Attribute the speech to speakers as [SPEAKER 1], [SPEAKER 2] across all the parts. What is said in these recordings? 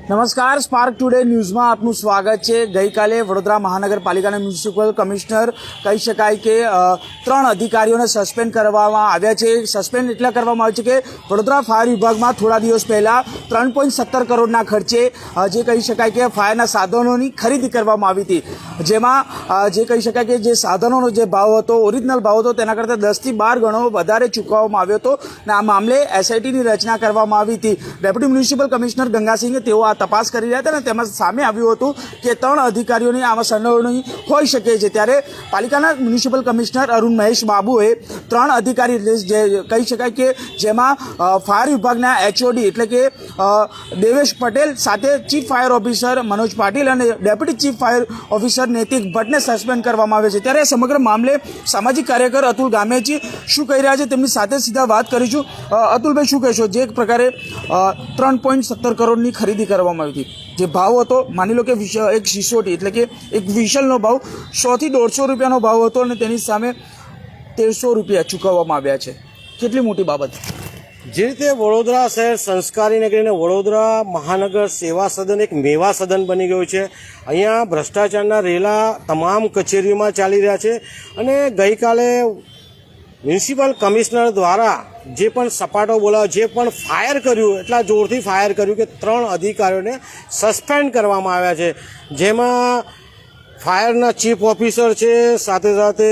[SPEAKER 1] નમસ્કાર, spark today ન્યૂઝમાં આપનું સ્વાગત છે। ગઈકાલે વડોદરા મહાનગરપાલિકાના મ્યુનિસિપલ કમિશનર કહી શકાય કે 3 અધિકારીઓને સસ્પેન્ડ કરવામાં આવ્યા છે। સસ્પેન્ડ એટલા કરવામાં આવ્યા છે કે વડોદરા ફાયર વિભાગમાં થોડા દિવસ પહેલાં 3.17 કરોડના ખર્ચે જે કહી શકાય કે ફાયરના સાધનોની ખરીદી કરવામાં આવી હતી, જેમાં જે કહી શકાય કે જે સાધનોનો જે ભાવ હતો, ઓરિજિનલ ભાવ હતો, તેના કરતાં 10 થી 12 ગણો વધારે ચૂકવવામાં આવ્યો હતો અને આ મામલે એસઆઈટીની રચના કરવામાં આવી હતી। ડેપ્યુટી મ્યુનિસિપલ કમિશનર ગંગાસિંહે તેઓ તપાસ કરી રહ્યા હતા અને તેમાં સામે આવ્યું હતું કે 3 અધિકારીઓની આમાં સંડોવણી હોઈ શકે છે। ત્યારે પાલિકાના મ્યુનિસિપલ કમિશનર અરુણ મહેશ બાબુએ 3 અધિકારી જે કહી શકાય કે જેમાં ફાયર વિભાગના એચઓડી એટલે કે દેવેશ પટેલ સાથે chief fire officer Manoj Patil અને ડેપ્યુટી ચીફ ફાયર ઓફિસર નૈતિક ભટ્ટને સસ્પેન્ડ કરવામાં આવે છે। ત્યારે સમગ્ર મામલે સામાજિક કાર્યકર અતુલ ગામેજી શું કહી રહ્યા છે તેમની સાથે સીધા વાત કરીશું। અતુલભાઈ, શું કહેશો? જે પ્રકારે 3.17 કરોડની ખરીદી કરવામાં આવી હતી, જે ભાવ હતો, માની લો કે એક સિસોટી એટલે કે એક વિશલનો ભાવ 100 થી 150 રૂપિયાનો ભાવ હતો અને તેની સામે 1300 રૂપિયા ચૂકવવામાં આવ્યા છે, કેટલી મોટી બાબત?
[SPEAKER 2] જે રીતે વડોદરા શહેર સંસ્કારી નગરીને વડોદરા મહાનગર સેવા સદન એક મેવા સદન બની ગયું છે। અહીંયા ભ્રષ્ટાચારના રેલા તમામ કચેરીઓમાં ચાલી રહ્યા છે અને ગઈકાલે મ્યુનિસિપલ કમિશનર દ્વારા જે પણ સપાટો બોલાવ્યો, જે પણ ફાયર કર્યું, એટલા જોરથી ફાયર કર્યું કે 3 અધિકારીઓને સસ્પેન્ડ કરવામાં આવ્યા છે, જેમાં ફાયરના ચીફ ઓફિસર છે, સાથે સાથે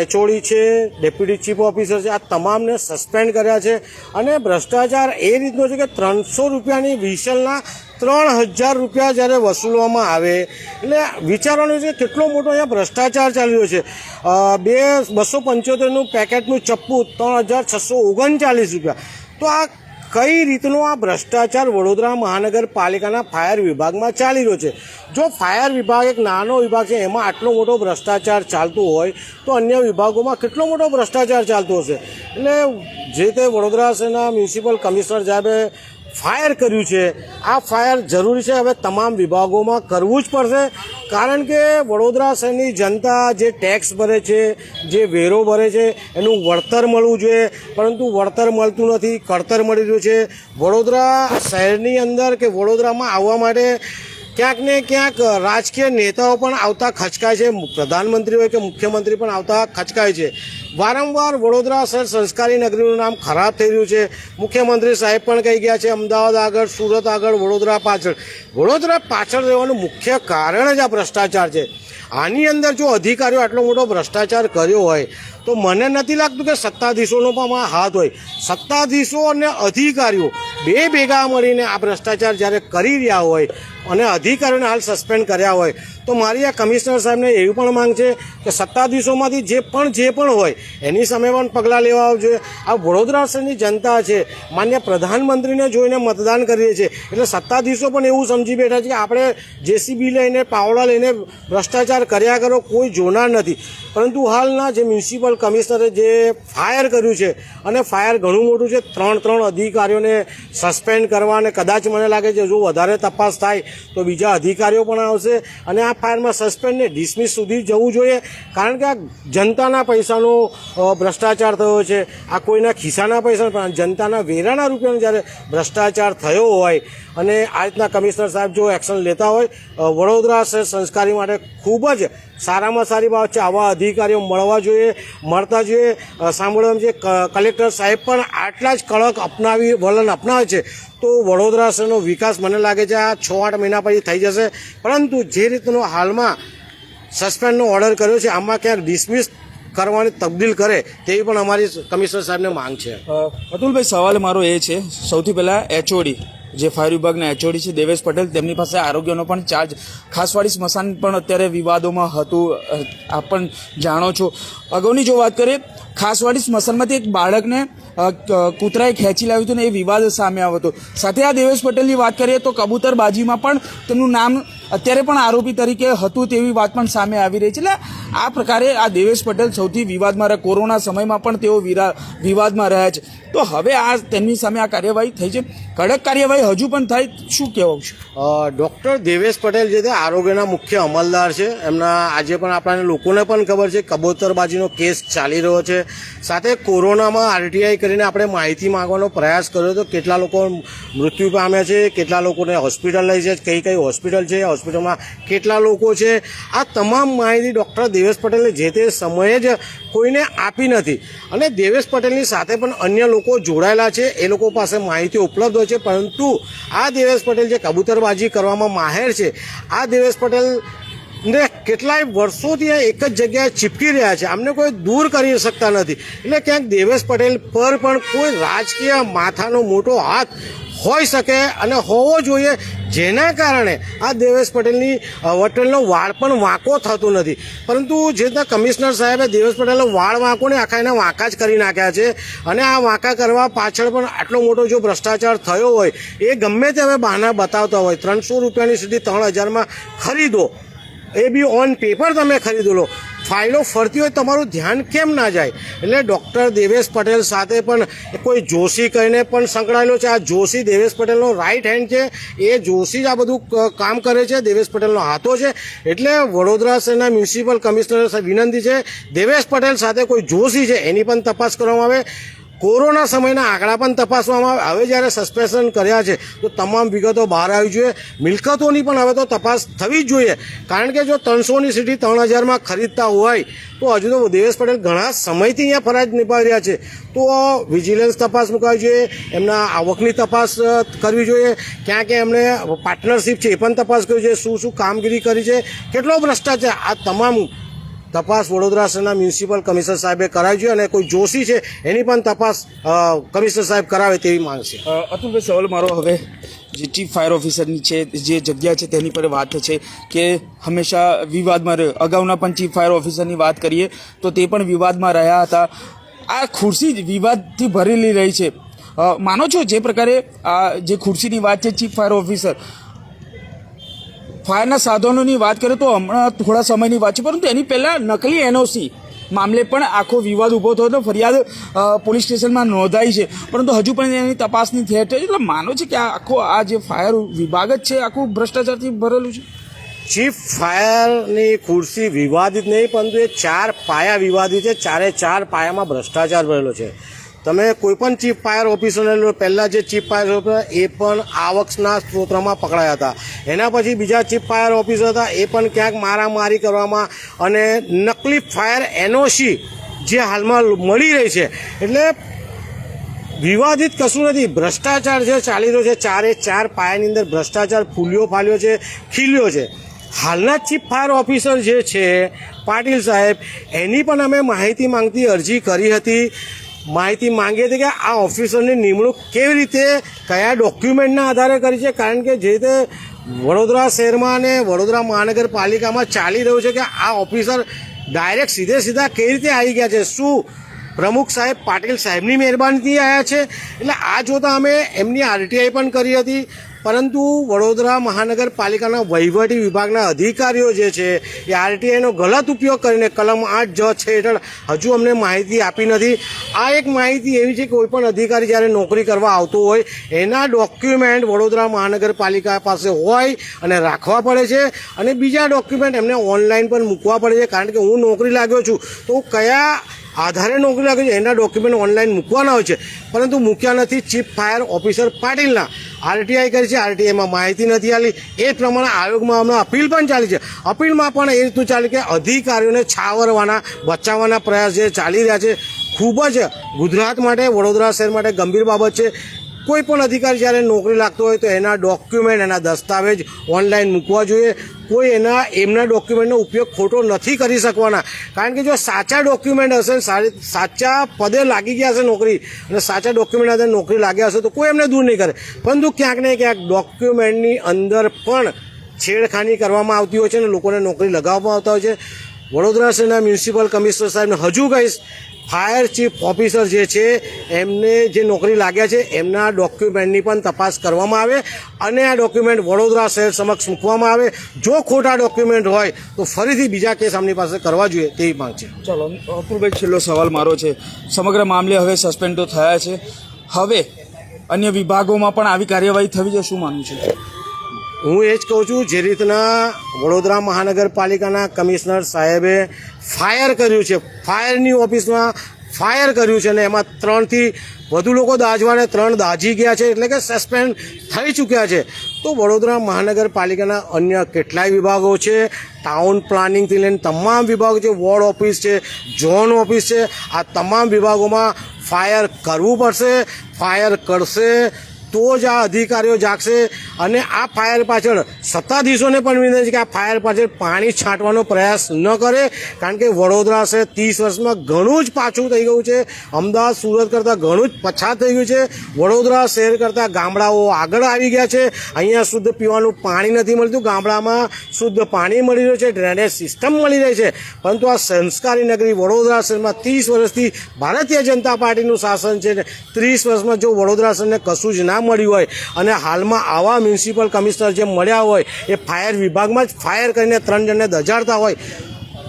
[SPEAKER 2] એચઓડી છે, ડેપ્યુટી ચીફ ઓફિસર છે, આ તમામને સસ્પેન્ડ કર્યા છે। અને ભ્રષ્ટાચાર એ રીતનો છે કે 300 રૂપિયાની વિશલના 3000 રૂપિયા જ્યારે વસૂલવામાં આવે એટલે વિચારવાનું છે કેટલો મોટો અહીંયા ભ્રષ્ટાચાર ચાલી રહ્યો છે। 275નું પેકેટનું ચપ્પુ 3639 રૂપિયા। તો આ કઈ રીતનો આ ભ્રષ્ટાચાર વડોદરા મહાનગરપાલિકાના ફાયર વિભાગમાં ચાલી રહ્યો છે? જો ફાયર વિભાગ એક નાનો વિભાગ છે, એમાં આટલો મોટો ભ્રષ્ટાચાર ચાલતો હોય તો અન્ય વિભાગોમાં કેટલો મોટો ભ્રષ્ટાચાર ચાલતો હશે? એટલે જે તે વડોદરા શહેરના મ્યુનિસિપલ કમિશનર સાહેબે ફાયર કર્યું છે, આ ફાયર જરૂરી છે, હવે તમામ વિભાગોમાં કરવું જ પડશે। કારણ કે વડોદરા શહેરની જનતા જે ટેક્સ ભરે છે, જે વેરો ભરે છે, એનું વળતર મળવું જોઈએ, પરંતુ વળતર મળતું નથી, કળતર મળી રહ્યું છે। વડોદરા શહેરની અંદર કે વડોદરામાં આવવા માટે ક્યાંક ને ક્યાંક રાજકીય નેતાઓ પણ આવતા ખચકાય છે, પ્રધાનમંત્રી હોય કે મુખ્યમંત્રી પણ આવતા ખચકાય છે। વારંવાર વડોદરા શહેર સંસ્કારી નગરીનું નામ ખરાબ થઈ રહ્યું છે। મુખ્યમંત્રી સાહેબ પણ કહી ગયા છે અમદાવાદ આગળ, સુરત આગળ, વડોદરા પાછળ। વડોદરા પાછળ રહેવાનું મુખ્ય કારણ જ આ ભ્રષ્ટાચાર છે। આની અંદર જો અધિકારીઓ આટલો મોટો ભ્રષ્ટાચાર કર્યો હોય તો મને નથી લાગતું કે સત્તાધીશોનો પણ હાથ હોય। સત્તાધીશો અને અધિકારીઓ ભેગા મળીને આ ભ્રષ્ટાચાર જ્યારે કરી રહ્યા હોય અને અધિકારીઓને હાલ સસ્પેન્ડ કર્યા હોય તો મારી આ કમિશનર સાહેબને એવી પણ માંગ છે કે સત્તાધીશોમાંથી જે પણ હોય એની સામે પણ પગલાં લેવા જોઈએ। આ વડોદરા શહેરની જનતા છે, માન્ય પ્રધાનમંત્રીને જોઈને મતદાન કરીએ છીએ, એટલે સત્તાધીશો પણ એવું સમજી બેઠા છે કે આપણે જેસીબી લઈને, પાવડા લઈને ભ્રષ્ટાચાર કર્યા કરો, કોઈ જોનાર નથી। પરંતુ હાલના જે મ્યુનિસિપલ કમિશનરે જે ફાયર કર્યું છે, અને ફાયર ઘણું મોટું છે, 3 અધિકારીઓને સસ્પેન્ડ કરવા, અને કદાચ મને લાગે છે જો વધારે તપાસ થાય તો બીજા અધિકારીઓ પણ આવશે અને આ ફાયરમાં સસ્પેન્ડ ને ડિસમિસ સુધી જવું જોઈએ। કારણ કે આ જનતાના પૈસાનો ભ્રષ્ટાચાર થયો છે, આ કોઈના ખિસ્સાના પૈસા પણ જનતાના વેરાના રૂપિયાનો જ્યારે ભ્રષ્ટાચાર થયો હોય અને આ રીતના કમિશનર સાહેબ જો એક્શન લેતા હોય, વડોદરા શહેર સંસ્કારી માટે ખૂબ જ સારામાં સારી બાબત છે। આવા અધિકારીઓ મળતા જોઈએ। સાંભળવાનું છે કલેક્ટર સાહેબ પણ આટલા જ કડક વલણ અપનાવે છે તો વડોદરા શહેરનો વિકાસ મને લાગે છે આ 6-8 મહિના પછી થઈ જશે। પરંતુ જે રીતનો હાલમાં સસ્પેન્ડનો ઓર્ડર કર્યો છે, આમાં ક્યાંક ડિસમિસ કરવાની તબદીલ કરે તેવી પણ અમારી કમિશનર સાહેબને માંગ છે।
[SPEAKER 1] અતુલભાઈ, સવાલ મારો એ છે, સૌથી પહેલાં એચઓડી જે ફાયર વિભાગના એચઓડી છે દેવેશ પટેલ, તેમની પાસે આરોગ્યનો પણ ચાર્જ, ખાસવાડી સ્મશાન પણ અત્યારે વિવાદોમાં હતું, આપ પણ જાણો છો। અગાઉની જો વાત કરીએ, ખાસવાડી સ્મશાનમાંથી એક બાળકને કૂતરાએ ખેંચી લાવ્યું હતું ને એ વિવાદ સામે આવ્યો હતો। સાથે આ દેવેશ પટેલની વાત કરીએ તો કબૂતરબાજીમાં પણ તેમનું નામ અત્યારે પણ આરોપી તરીકે હતું તેવી વાત પણ સામે આવી રહી છે। એટલે આ પ્રકારે આ દેવેશ પટેલ સૌથી વિવાદમાં રહ્યા, કોરોના સમયમાં પણ તેઓ વિવાદમાં રહ્યા છે। તો તો હવે આ તેમની સામે આ કાર્યવાહી થઈ છે, કડક કાર્યવાહી હજુ પણ થાય, શું કહેવું છે?
[SPEAKER 2] ડૉક્ટર દેવેશ પટેલ જે તે આરોગ્યના મુખ્ય અમલદાર છે, એમના આજે પણ આપણાને લોકોને પણ ખબર છે કબૂતરબાજીનો કેસ ચાલી રહ્યો છે. સાથે કોરોનામાં આરટીઆઈ કરીને આપણે માહિતી માંગવાનો પ્રયાસ કર્યો તો કેટલા લોકો મૃત્યુ પામ્યા છે, કેટલા લોકોને હોસ્પિટલાઇઝ છે, કઈ કઈ હોસ્પિટલ છે, હોસ્પિટલમાં કેટલા લોકો છે, આ તમામ માહિતી ડૉક્ટર દેવેશ પટેલે જે તે સમયે જ કોઈને આપી નથી. અને દેવેશ પટેલની સાથે પણ અન્ય લોકો જોડાયેલા છે, એ લોકો પાસે માહિતી ઉપલબ્ધ હોય છે, પરંતુ આ દેવેશ પટેલ જે કબૂતરબાજી કરવામાં માહેર છે, આ દેવેશ પટેલ ને કેટલાય વર્ષોથી એક જ જગ્યાએ ચીપકી રહ્યા છે, આમને કોઈ દૂર કરી શકતા નથી. એટલે ક્યાંક દેવેશ પટેલ પર પણ કોઈ રાજકીય માથાનો મોટો હાથ હોઈ શકે અને હોવો જોઈએ, જેના કારણે આ દેવેશ પટેલની વટેલનો વાળ પણ વાંકો થતો નથી. પરંતુ જે રીતના કમિશનર સાહેબે દેવેશ પટેલનો વાળ વાંકો ને આખા એના વાંકા જ કરી નાખ્યા છે. અને આ વાંકા કરવા પાછળ પણ આટલો મોટો જો ભ્રષ્ટાચાર થયો હોય, એ ગમે તે હવે બહાના બતાવતા હોય, 300 રૂપિયાની સુધી 3000માં ખરીદો, એ બી ઓન પેપર તમે ખરીદો લો, ફાઇલો ફરતી હોય, તમારું ધ્યાન કેમ ના જાય? એટલે ડૉક્ટર દેવેશ પટેલ સાથે પણ કોઈ જોશી કહીને પણ સંકળાયેલો છે. આ જોશી દેવેશ પટેલનો રાઇટ હેન્ડ છે, એ જોશી જ આ બધું કામ કરે છે, દેવેશ પટેલનો હાથો છે. એટલે વડોદરા શહેરના મ્યુનિસિપલ કમિશનર વિનંતી છે, દેવેશ પટેલ સાથે કોઈ જોશી છે એની પણ તપાસ કરવામાં આવે. કોરોના સમયના આંકડા પણ તપાસવામાં આવે. હવે જ્યારે સસ્પેન્શન કર્યા છે તો તમામ વિગતો બહાર આવી જોઈએ. મિલકતોની પણ હવે તો તપાસ થવી જ જોઈએ, કારણ કે જો 300ની સીટી 3000માં ખરીદતા હોય તો હજુ તો દેવેશ પટેલ ઘણા સમયથી અહીંયા ફરજ નિભાવી રહ્યા છે. તો વિજિલન્સ તપાસ મુકાવી જોઈએ, એમના આવકની તપાસ કરવી જોઈએ, ક્યાં ક્યાં એમણે પાર્ટનરશિપ છે એ પણ તપાસ કરવી જોઈએ, શું શું કામગીરી કરી છે, કેટલો ભ્રષ્ટાચાર, આ તમામ તપાસ વડોદરા શહેરના મ્યુનિસિપલ કમિશનર સાહેબે કરાવી જોઈએ. અને કોઈ જોશી છે એની પણ તપાસ કમિશનર સાહેબ કરાવે તેવી માંગ છે.
[SPEAKER 1] અતુલભાઈ, સવાલ મારો હવે જે ચીફ ફાયર ઓફિસરની છે જે જગ્યા છે તેની પર વાત છે કે હંમેશા વિવાદમાં રહ્યો. અગાઉના પણ ચીફ ફાયર ઓફિસરની વાત કરીએ તો તે પણ વિવાદમાં રહ્યા હતા. આ ખુરશી જ વિવાદથી ભરેલી રહી છે. માનો છો જે પ્રકારે આ જે ખુરશીની વાત છે, ચીફ ફાયર ઓફિસર ફાયરના સાધનોની વાત કરીએ તો હમણાં થોડા સમયની વાત છે, પરંતુ એની પહેલાં નકલી એનઓસી મામલે પણ આખો વિવાદ ઊભો થયો હતો. ફરિયાદ પોલીસ સ્ટેશનમાં નોંધાઈ છે, પરંતુ હજુ પણ એની તપાસની થયેટ છે. એટલે માનો છે કે આખો આ જે ફાયર વિભાગ જ છે આખું ભ્રષ્ટાચારથી ભરેલું છે.
[SPEAKER 2] ચીફ ફાયરની ખુરશી વિવાદિત નહીં, પરંતુ એ 4 પાયા વિવાદિત છે. 4 પાયામાં ભ્રષ્ટાચાર ભરેલો છે. તમે કોઈ પણ ચીફ ફાયર ઓફિસરને લો, પહેલાં જે ચીફ ફાયર ઓફિસર એ પણ આવકના સ્ત્રોતમાં પકડાયા હતા. એના પછી બીજા ચીફ ફાયર ઓફિસર હતા, એ પણ ક્યાંક મારામારી કરવામાં અને નકલી ફાયર એનઓસી જે હાલમાં મળી રહી છે. એટલે વિવાદિત કશું નથી, ભ્રષ્ટાચાર જે ચાલી રહ્યો છે, 4 પાયાની અંદર ભ્રષ્ટાચાર ફૂલ્યો ફાલ્યો છે, ખીલ્યો છે. હાલના ચીફ ફાયર ઓફિસર જે છે પાટીલ સાહેબ, એની પણ અમે માહિતી માંગતી અરજી કરી હતી. માહિતી માંગી હતી કે આ ઓફિસરની નિમણૂક કેવી રીતે, કયા ડોક્યુમેન્ટના આધારે કરી છે, કારણ કે જે તે વડોદરા શહેરમાં અને વડોદરા મહાનગરપાલિકામાં ચાલી રહ્યું છે કે આ ઓફિસર ડાયરેક્ટ સીધા કઈ રીતે આવી ગયા છે, શું પ્રમુખ સાહેબ પાટીલ સાહેબની મહેરબાનીથી આવ્યા છે. એટલે આ જોતાં અમે એમની આરટીઆઈ પણ કરી હતી, પરંતુ વડોદરા મહાનગરપાલિકાના વહીવટી વિભાગના અધિકારીઓ જે છે એ આરટીઆઈનો ગલત ઉપયોગ કરીને કલમ 8 છે હેઠળ હજુ અમને માહિતી આપી નથી. આ એક માહિતી એવી છે કે કોઈપણ અધિકારી જ્યારે નોકરી કરવા આવતો હોય એના ડોક્યુમેન્ટ વડોદરા મહાનગરપાલિકા પાસે હોય અને રાખવા પડે છે, અને બીજા ડોક્યુમેન્ટ એમને ઓનલાઈન પણ મૂકવા પડે છે. કારણ કે હું નોકરી લાગ્યો છું તો કયા આધારે નોકરી લાગે છે એના ડોક્યુમેન્ટ ઓનલાઈન મૂકવાના હોય છે, પરંતુ મૂક્યા નથી ચીફ ફાયર ઓફિસર પાટીલના. આરટીઆઈ કરી છે, આરટીઆઈમાં માહિતી નથી આલી. એ પ્રમાણે આયોગમાં હમણાં અપીલ પણ ચાલી છે. અપીલમાં પણ એ રીતનું ચાલે કે અધિકારીઓને છાવરવાના, બચાવવાના પ્રયાસ જે ચાલી રહ્યા છે, ખૂબ જ ગુજરાત માટે, વડોદરા શહેર માટે ગંભીર બાબત છે. કોઈ પણ અધિકારી જ્યારે નોકરી લાગતો હોય તો એના ડોક્યુમેન્ટ, એના દસ્તાવેજ ઓનલાઈન મૂકવા જોઈએ. કોઈ એમના ડોક્યુમેન્ટનો ઉપયોગ ખોટો નથી કરી શકવાના, કારણ કે જો સાચા ડોક્યુમેન્ટ હશે, સાચા પદે લાગી ગયા હશે નોકરી, અને સાચા ડોક્યુમેન્ટ આધારે નોકરી લાગ્યા હશે તો કોઈ એમને દૂર નહીં કરે. પરંતુ ક્યાંક ને ક્યાંક ડોક્યુમેન્ટની અંદર પણ છેડખાની કરવામાં આવતી હોય છે અને લોકોને નોકરી લગાવવામાં આવતા હોય છે. વડોદરા શહેરના મ્યુનિસિપલ કમિશનર સાહેબને હજુ કહીશ, ફાયર ચીફ ઓફિસર જે છે એમને જે નોકરી લાગ્યા છે એમના ડોક્યુમેન્ટની પણ તપાસ કરવામાં આવે અને આ ડોક્યુમેન્ટ વડોદરા શહેર સમક્ષ મૂકવામાં આવે. જો ખોટા ડોક્યુમેન્ટ હોય તો ફરીથી બીજા કેસ આમની પાસે કરવા જોઈએ તેવી માંગ છે.
[SPEAKER 1] ચલો અતુલભાઈ, છેલ્લો સવાલ મારો છે. સમગ્ર મામલે હવે સસ્પેન્ડ તો થયા છે, હવે અન્ય વિભાગોમાં પણ આવી કાર્યવાહી થવી જોઈએ, શું માનવું છે?
[SPEAKER 2] હું એ જ કહું છું, જે રીતના વડોદરા મહાનગરપાલિકાના કમિશનર સાહેબે ફાયર કર્યું છે, ફાયરની ઓફિસમાં ફાયર કર્યું છે, અને એમાં 3થી વધુ લોકો દાઝવાને 3 દાઝી ગયા છે, એટલે કે સસ્પેન્ડ થઈ ચૂક્યા છે. તો વડોદરા મહાનગરપાલિકાના અન્ય કેટલાય વિભાગો છે, ટાઉન પ્લાનિંગથી લઈને તમામ વિભાગો છે, વોર્ડ ઓફિસ છે, ઝોન ઓફિસ છે, આ તમામ વિભાગોમાં ફાયર કરવું પડશે. ફાયર કરશે તો જ આ અધિકારીઓ જાગશે. અને આ ફાયર પાછળ સત્તાધીશોને પણ વિનંતી છે કે આ ફાયર પાછળ પાણી છાંટવાનો પ્રયાસ ન કરે, કારણ કે વડોદરા શહેર 30 વર્ષમાં ઘણું જ પાછું થઈ ગયું છે. અમદાવાદ સુરત કરતાં ઘણું જ પછાત થઈ ગયું છે. વડોદરા શહેર કરતાં ગામડાઓ આગળ આવી ગયા છે. અહીંયા શુદ્ધ પીવાનું પાણી નથી મળતું, ગામડામાં શુદ્ધ પાણી મળી રહ્યું છે, ડ્રેનેજ સિસ્ટમ મળી રહી છે. પરંતુ આ સંસ્કારી નગરી વડોદરા શહેરમાં 30 વર્ષથી ભારતીય જનતા પાર્ટીનું શાસન છે. 30 વર્ષમાં જો વડોદરા શહેરને કશું જ ના મળ્યું હોય અને હાલમાં આવા મ્યુનિસિપલ કમિશનર જે મળ્યા હોય એ ફાયર વિભાગમાં જ ફાયર કરીને 3 જણને દજાડતા હોય,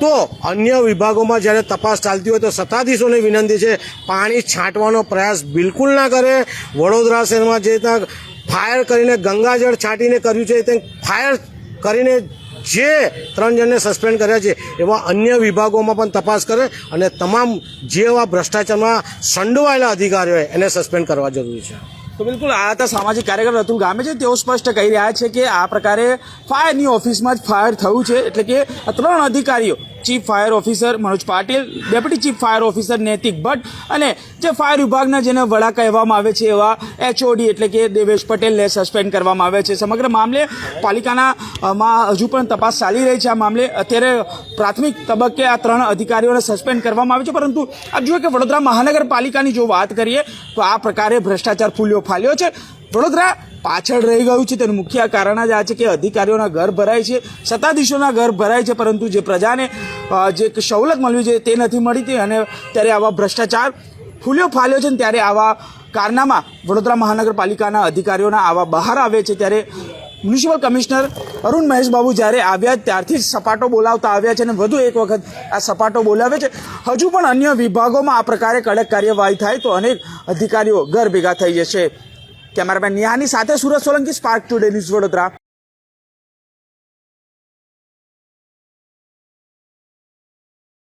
[SPEAKER 2] તો અન્ય વિભાગોમાં જ્યારે તપાસ ચાલતી હોય તો સત્તાધીશોને વિનંતી છે પાણી છાંટવાનો પ્રયાસ બિલકુલ ના કરે. વડોદરા શહેરમાં જે ત્યાં ફાયર કરીને ગંગાજળ છાંટીને કર્યું છે, તે ફાયર કરીને જે 3 જણને સસ્પેન્ડ કર્યા છે એવા અન્ય વિભાગોમાં પણ તપાસ કરે અને તમામ જે એવા ભ્રષ્ટાચારમાં સંડોવાયેલા અધિકારીઓ હોય એને સસ્પેન્ડ કરવા જરૂરી છે.
[SPEAKER 1] તો બિલકુલ આ હતા સામાજિક કાર્યકર રતુલ ગામે છે. તેઓ સ્પષ્ટ કહી રહ્યા છે કે આ પ્રકારે ફાયરની ઓફિસમાં જ ફાયર થયું છે, એટલે કે 3 અધિકારીઓ, chief fire officer Manoj Patil, deputy chief fire officer નૈતિક ભટ્ટ અને જે ફાયર વિભાગના જેને વડા કહેવામાં આવે છે એવા HOD એટલે કે દેવેશ પટેલને સસ્પેન્ડ કરવામાં આવે છે. સમગ્ર મામલે પાલિકામાં હજુ પણ તપાસ ચાલી રહી છે. આ મામલે અત્યારે પ્રાથમિક તબક્કે આ 3 અધિકારીઓને સસ્પેન્ડ કરવામાં આવે છે. પરંતુ આપ જુઓ કે વડોદરા મહાનગરપાલિકાની જો વાત કરીએ તો આ પ્રકારે ભ્રષ્ટાચાર ફૂલ્યો ફાલ્યો છે. વડોદરા પાછળ રહી ગયું છે. તેનું મુખ્ય કારણ જ આ છે કે અધિકારીઓના ઘર ભરાય છે, સત્તાધીશોના ઘર ભરાય છે, પરંતુ જે પ્રજાને જે સવલત મળવી જોઈએ તે નથી મળતી. અને ત્યારે આવા ભ્રષ્ટાચાર ફૂલ્યો ફાલ્યો છે ને ત્યારે આવા કારનામા વડોદરા મહાનગરપાલિકાના અધિકારીઓના આવા બહાર આવે છે. ત્યારે મ્યુનિસિપલ કમિશનર અરુણ મહેશ બાબુ જ્યારે આવ્યા ત્યારથી જ સપાટો બોલાવતા આવ્યા છે અને વધુ એક વખત આ સપાટો બોલાવે છે. હજુ પણ અન્ય વિભાગોમાં આ પ્રકારે કડક કાર્યવાહી થાય તો અનેક અધિકારીઓ ઘર ભેગા થઈ જશે. કેમેરામેન નિહાની સાથે Surat Solanki, spark today news, Vadodara.